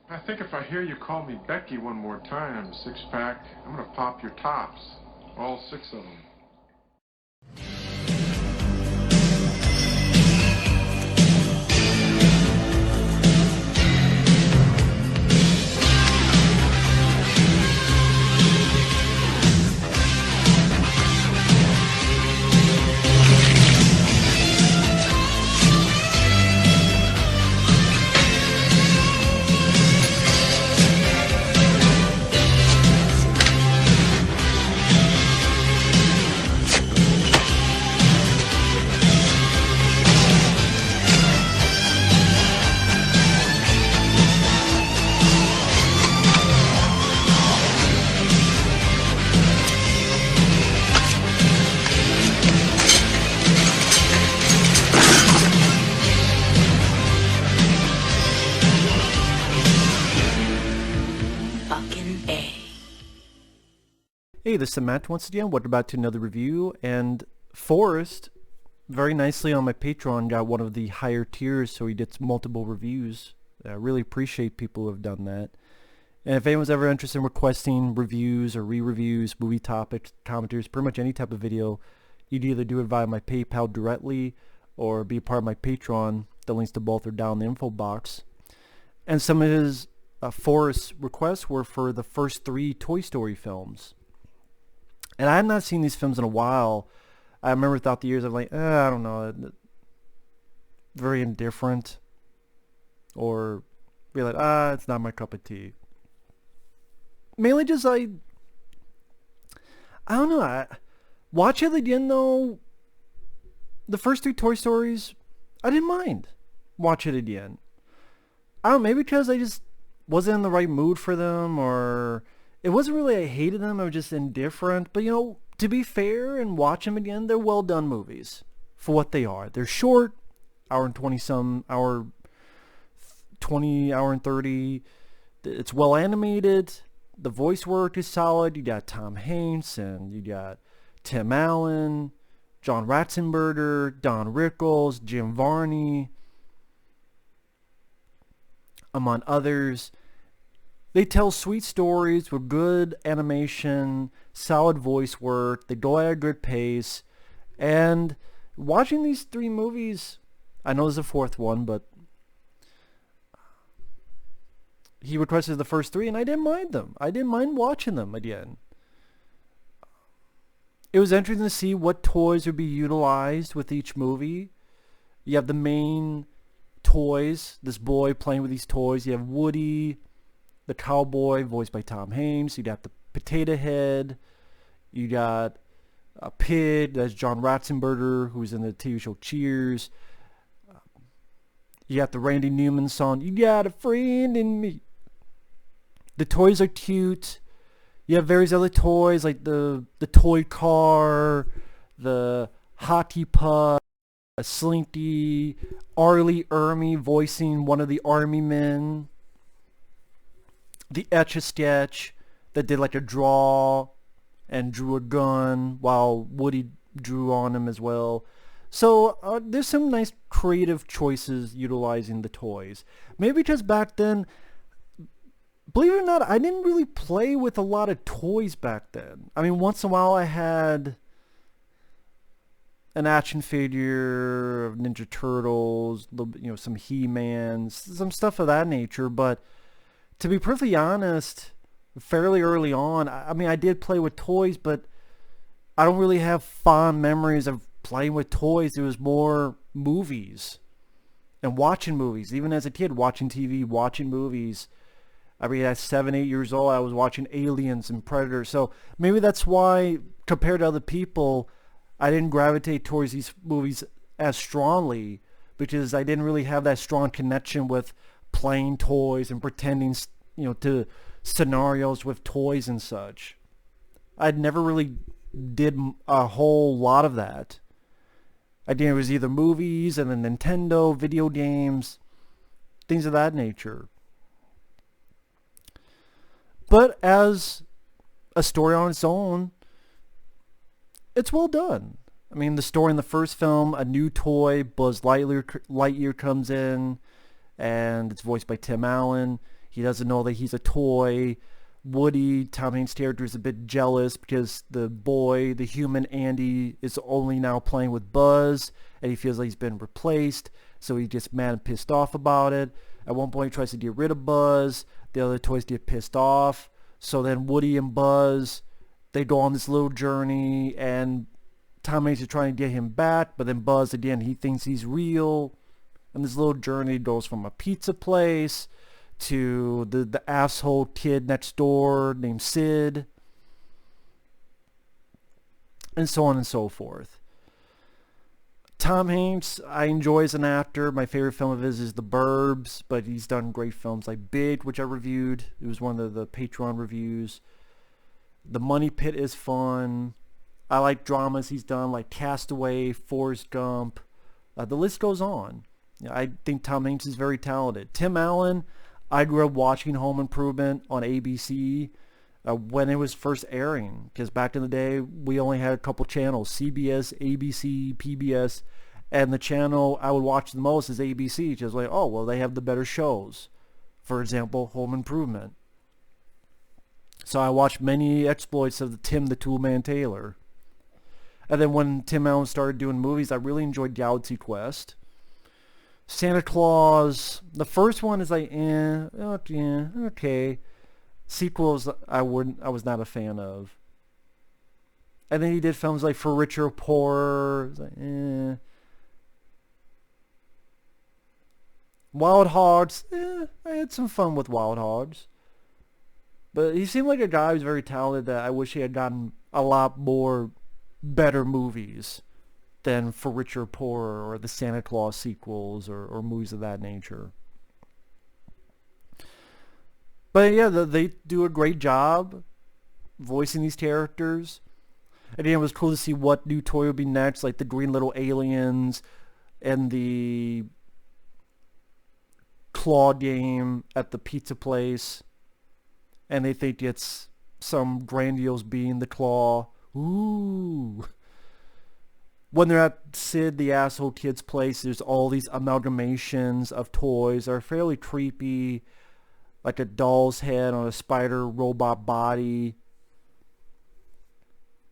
I think if I hear you call me Becky one more time, six-pack, I'm gonna pop your tops. All six of them. Hey, this is Matt once again. Welcome back to another review. And Forrest, very nicely on my Patreon, got one of the higher tiers, so he gets multiple reviews. I really appreciate people who have done that. And if anyone's ever interested in requesting reviews or re-reviews, movie topics, commentaries, pretty much any type of video, you'd either do it via my PayPal directly or be a part of my Patreon. The links to both are down in the info box. And some of his Forrest's requests were for the first 3 Toy Story films. And I had not seen these films in a while. I remember throughout the years, I'm like, I don't know, very indifferent. Or be like, it's not my cup of tea. Mainly just I don't know. Watch it again though. The first 3 Toy Stories, I didn't mind. Watch it again. I don't know, maybe because I just wasn't in the right mood for them, or it wasn't really I hated them, I was just indifferent. But you know, to be fair and watch them again, they're well done movies for what they are. They're short, hour and 20 some, hour 20, hour and 30. It's well animated. The voice work is solid. You got Tom Hanks and you got Tim Allen, John Ratzenberger, Don Rickles, Jim Varney, among others. They tell sweet stories with good animation, solid voice work. They go at a good pace. And watching these 3 movies, I know there's a 4th one, but he requested the first 3 and I didn't mind them. I didn't mind watching them again. It was interesting to see what toys would be utilized with each movie. You have the main toys, this boy playing with these toys. You have Woody, the cowboy, voiced by Tom Hanks. You got the potato head. You got a pig, that's John Ratzenberger, who's in the TV show Cheers. You got the Randy Newman song, "You Got a Friend in Me." The toys are cute. You have various other toys like the toy car, the hockey puck, a Slinky, Arlie Ermy voicing one of the army men. The Etch-a-Sketch that did like a draw and drew a gun while Woody drew on him as well. So there's some nice creative choices utilizing the toys. Maybe just back then, believe it or not, I didn't really play with a lot of toys back then. I mean, once in a while I had an action figure of Ninja Turtles, some He-Mans, some stuff of that nature, but to be perfectly honest, fairly early on, I mean, I did play with toys, but I don't really have fond memories of playing with toys. It was more movies and watching movies. Even as a kid, watching TV, watching movies. I mean, at 7, 8 years old, I was watching Aliens and Predator. So maybe that's why, compared to other people, I didn't gravitate towards these movies as strongly, because I didn't really have that strong connection with playing toys and pretending, to scenarios with toys and such. I'd never really did a whole lot of that. I think it was either movies and then Nintendo, video games, things of that nature. But as a story on its own, it's well done. I mean, the story in the first film, a new toy, Lightyear comes in, and it's voiced by Tim Allen. He doesn't know that he's a toy. Woody, Tom Hanks' character, is a bit jealous because the boy, the human Andy, is only now playing with Buzz, and he feels like he's been replaced, so he gets mad and pissed off about it. At one point, he tries to get rid of Buzz. The other toys get pissed off. So then Woody and Buzz, they go on this little journey, and Tom Hanks is trying to get him back, but then Buzz, again, he thinks he's real. And this little journey goes from a pizza place to the asshole kid next door named Sid, and so on and so forth. Tom Hanks, I enjoy as an actor. My favorite film of his is The Burbs, but he's done great films like Big, which I reviewed. It was one of the Patreon reviews. The Money Pit is fun. I like dramas he's done like Castaway, Forrest Gump. The list goes on. I think Tom Hanks is very talented. Tim Allen, I grew up watching Home Improvement on ABC when it was first airing, because back in the day we only had a couple channels, CBS, ABC, PBS, and the channel I would watch the most is ABC, just like, oh, well, they have the better shows. For example, Home Improvement. So I watched many exploits of the Tim the Toolman Taylor. And then when Tim Allen started doing movies, I really enjoyed Galaxy Quest. Santa Claus, the first one is like, okay. Sequels, I was not a fan of. And then he did films like For Richer or Poorer. Like, Wild Hogs, I had some fun with Wild Hogs. But he seemed like a guy who's very talented that I wish he had gotten a lot more better movies than For Richer or Poorer or the Santa Claus sequels or movies of that nature. But yeah, they do a great job voicing these characters. And it was cool to see what new toy would be next, like the green little aliens and the claw game at the pizza place. And they think it's some grandiose being, the claw. Ooh. When they're at Sid, the asshole kid's place, there's all these amalgamations of toys that are fairly creepy, like a doll's head on a spider robot body,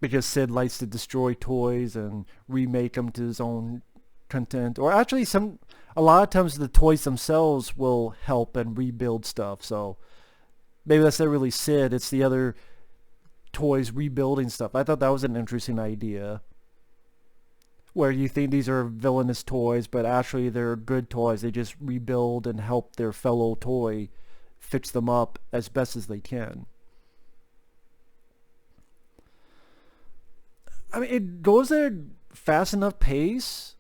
because Sid likes to destroy toys and remake them to his own content. Or actually, a lot of times the toys themselves will help and rebuild stuff. So maybe that's not really Sid, it's the other toys rebuilding stuff. I thought that was an interesting idea, where you think these are villainous toys, but actually they're good toys. They just rebuild and help their fellow toy fix them up as best as they can. I mean, it goes at a fast enough pace.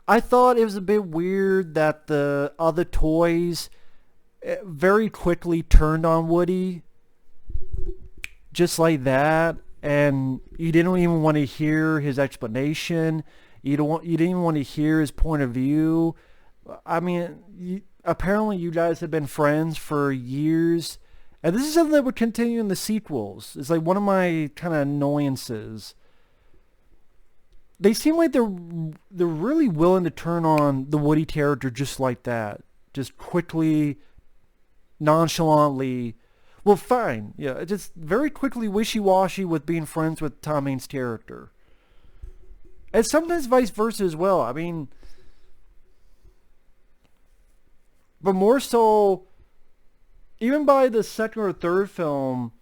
I thought it was a bit weird that the other toys very quickly turned on Woody, just like that, and you didn't even want to hear his explanation. You didn't even want to hear his point of view. I mean, apparently you guys have been friends for years, and this is something that would continue in the sequels. It's like one of my kind of annoyances. They seem like they're really willing to turn on the Woody character just like that, just quickly, nonchalantly. Well, fine, yeah, just very quickly wishy-washy with being friends with Tom Hanks' character. And sometimes vice versa as well. I mean, but more so, even by the second or third film,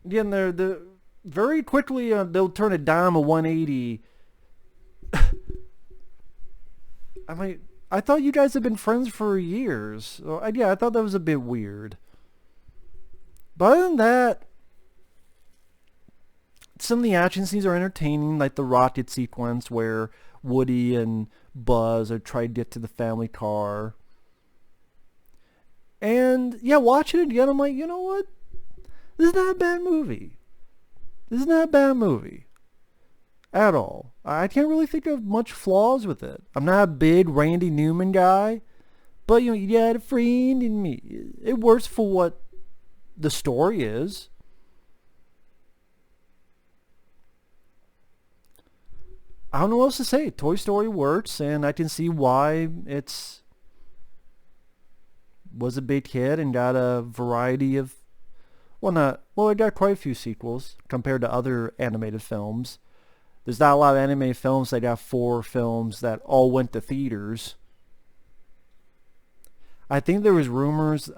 again, they're very quickly they'll turn a dime of 180. I mean, I thought you guys had been friends for years. So, yeah, I thought that was a bit weird. But other than that, some of the action scenes are entertaining, like the rocket sequence where Woody and Buzz are trying to get to the family car. And yeah, watching it again, I'm like, you know what? This is not a bad movie. This is not a bad movie at all. I can't really think of much flaws with it. I'm not a big Randy Newman guy, but you got a friend in me. It works for what the story is. I don't know what else to say. Toy Story works, and I can see why it's was a big hit and got a variety of, it got quite a few sequels compared to other animated films. There's not a lot of animated films that got 4 films that all went to theaters. I think there was rumors.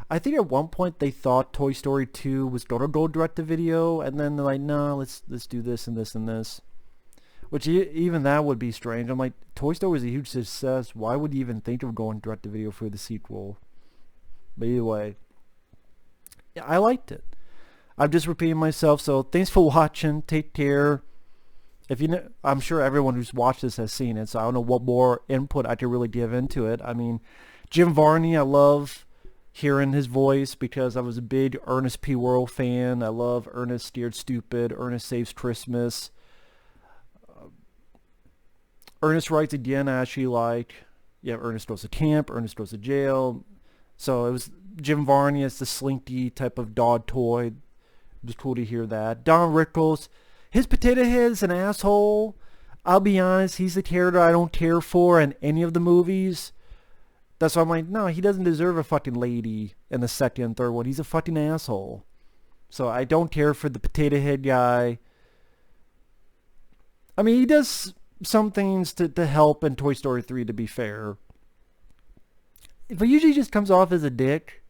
I think at one point they thought Toy Story 2 was gonna go direct to video, and then they're like, no, let's do this and this and this. Which even that would be strange. I'm like, Toy Story was a huge success. Why would you even think of going direct to video for the sequel? But either way, yeah, I liked it. I'm just repeating myself. So thanks for watching. Take care. If you know, I'm sure everyone who's watched this has seen it, so I don't know what more input I could really give into it. I mean, Jim Varney, I love hearing his voice because I was a big Ernest P. Worrell fan. I love Ernest Steered Stupid, Ernest Saves Christmas. Ernest Writes Again I actually like. Yeah, Ernest Goes to Camp, Ernest Goes to Jail. So it was Jim Varney as the slinky type of dog toy. It was cool to hear that. Don Rickles, his potato head is an asshole. I'll be honest, he's the character I don't care for in any of the movies. That's why I'm like, no, he doesn't deserve a fucking lady in the second and third one. He's a fucking asshole. So I don't care for the potato head guy. I mean, he does some things to help in Toy Story 3, to be fair. But usually just comes off as a dick.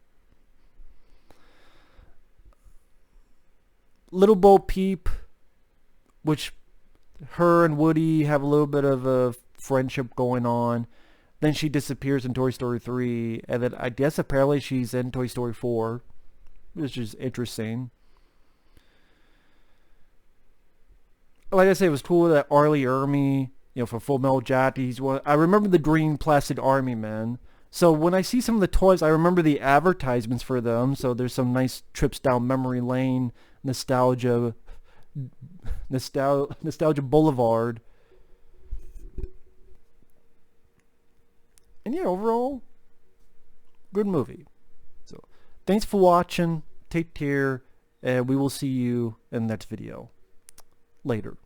Little Bo Peep, which her and Woody have a little bit of a friendship going on. Then she disappears in Toy Story 3, and then I guess apparently she's in Toy Story 4, which is interesting. Like I said, it was cool that Arlie Ermy, for Full Metal Jacket, I remember the green plastic army men. So when I see some of the toys, I remember the advertisements for them. So there's some nice trips down memory lane, nostalgia boulevard. And yeah, overall, good movie. So thanks for watching. Take care, and we will see you in the next video. Later.